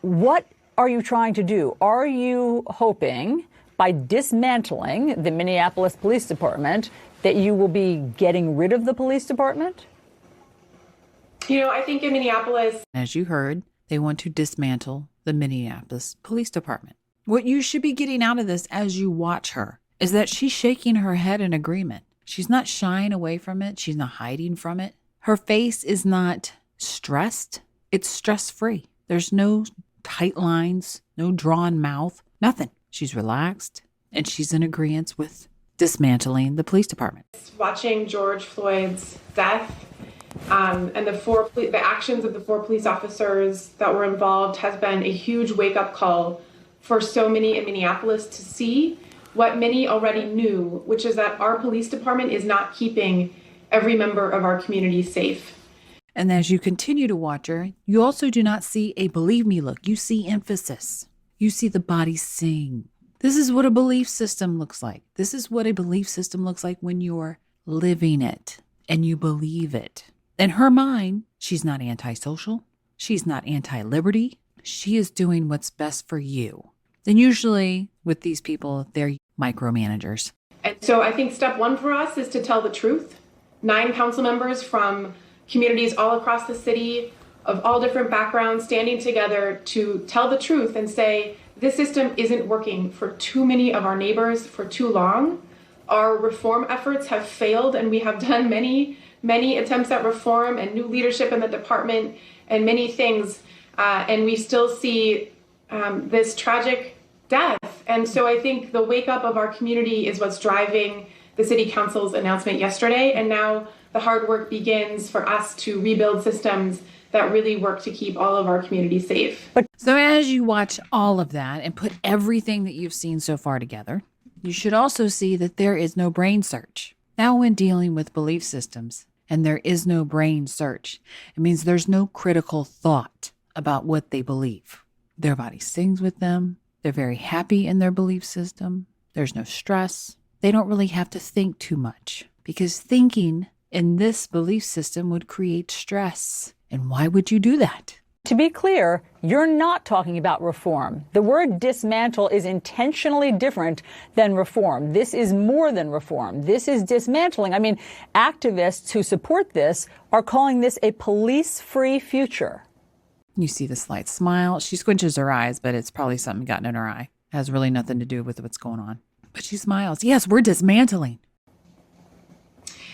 What are you trying to do? Are you hoping by dismantling the Minneapolis Police Department that you will be getting rid of the police department? I think in Minneapolis, as you heard, they want to dismantle the Minneapolis Police Department. What you should be getting out of this as you watch her is that she's shaking her head in agreement. She's not shying away from it. She's not hiding from it. Her face is not stressed. It's stress-free. There's no tight lines, no drawn mouth, nothing. She's relaxed, and she's in agreement with dismantling the police department. watching George Floyd's death and the actions of the 4 police officers that were involved has been a huge wake-up call for so many in Minneapolis to see what many already knew, which is that our police department is not keeping every member of our community safe. And as you continue to watch her, you also do not see a believe me look. You see emphasis. You see the body sing. This is what a belief system looks like. This is what a belief system looks like when you're living it and you believe it. In her mind, she's not antisocial. She's not anti-liberty. She is doing what's best for you. Then usually with these people, they're micromanagers. And so I think step 1 for us is to tell the truth. 9 council members from communities all across the city of all different backgrounds standing together to tell the truth and say, this system isn't working for too many of our neighbors for too long. Our reform efforts have failed, and we have done many attempts at reform and new leadership in the department and many things. And we still see this tragic death. And so I think the wake up of our community is what's driving the city council's announcement yesterday. And now the hard work begins for us to rebuild systems that really work to keep all of our community safe. So as you watch all of that and put everything that you've seen so far together, you should also see that there is no brain search. Now, when dealing with belief systems and there is no brain search, it means there's no critical thought about what they believe. Their body sings with them. They're very happy in their belief system. There's no stress. They don't really have to think too much because thinking in this belief system would create stress. And why would you do that? To be clear, you're not talking about reform. The word dismantle is intentionally different than reform. This is more than reform. This is dismantling. I mean, activists who support this are calling this a police-free future. You see the slight smile. She squinches her eyes, but it's probably something gotten in her eye. It has really nothing to do with what's going on. But she smiles. Yes, we're dismantling.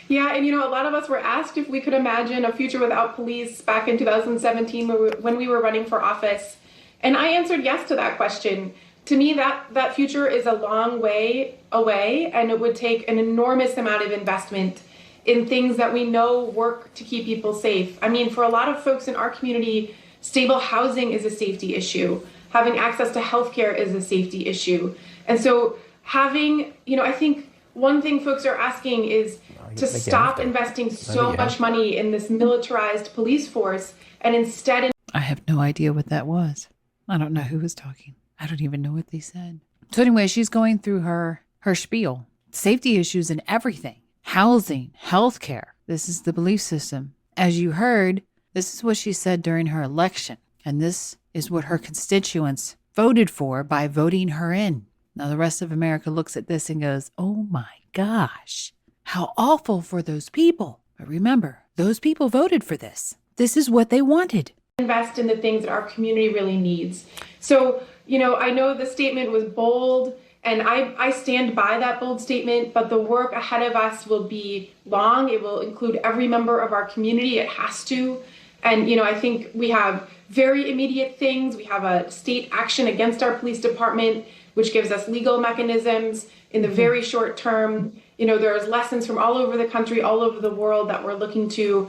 Yeah, and a lot of us were asked if we could imagine a future without police back in 2017 when we were running for office. And I answered yes to that question. To me, that future is a long way away, and it would take an enormous amount of investment in things that we know work to keep people safe. I mean, for a lot of folks in our community, stable housing is a safety issue. Having access to healthcare is a safety issue. And so having, I think one thing folks are asking is to stop investing so much money in this militarized police force and instead... I have no idea what that was. I don't know who was talking. I don't even know what they said. So anyway, she's going through her spiel. Safety issues and everything. Housing, healthcare. This is the belief system. As you heard, this is what she said during her election. And this is what her constituents voted for by voting her in. Now the rest of America looks at this and goes, oh my gosh, how awful for those people. But remember, those people voted for this. This is what they wanted. Invest in the things that our community really needs. So, I know the statement was bold, and I stand by that bold statement, but the work ahead of us will be long. It will include every member of our community. It has to. And, I think we have very immediate things. We have a state action against our police department, which gives us legal mechanisms in the very short term. There's lessons from all over the country, all over the world that we're looking to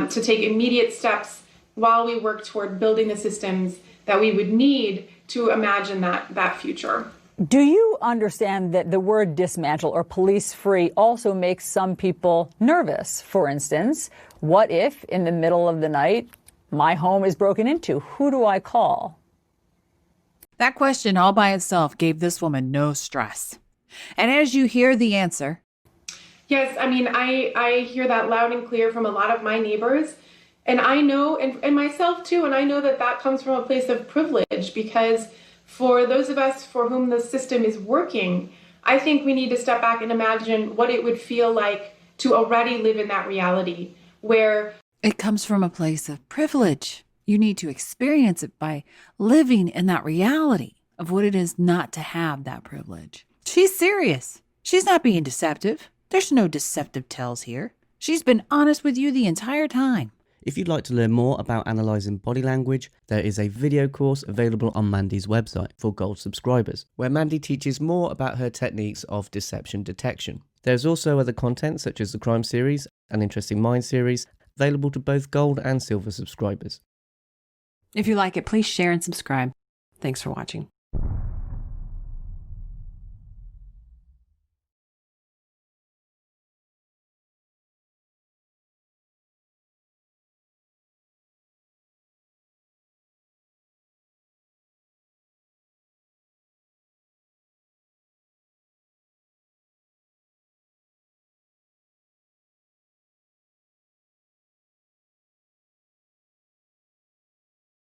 take immediate steps while we work toward building the systems that we would need to imagine that future. Do you understand that the word dismantle or police-free also makes some people nervous? For instance, what if in the middle of the night my home is broken into? Who do I call? That question all by itself gave this woman no stress. And as you hear the answer... Yes, I mean, I hear that loud and clear from a lot of my neighbors. And I know, and myself too, and I know that that comes from a place of privilege, because for those of us for whom the system is working, I think we need to step back and imagine what it would feel like to already live in that reality where It comes from a place of privilege. You need to experience it by living in that reality of what it is not to have that privilege. She's serious. She's not being deceptive. There's no deceptive tells here. She's been honest with you the entire time. If you'd like to learn more about analysing body language, there is a video course available on Mandy's website for Gold subscribers, where Mandy teaches more about her techniques of deception detection. There's also other content such as the Crime series and Interesting Minds series, available to both Gold and Silver subscribers. If you like it, please share and subscribe. Thanks for watching.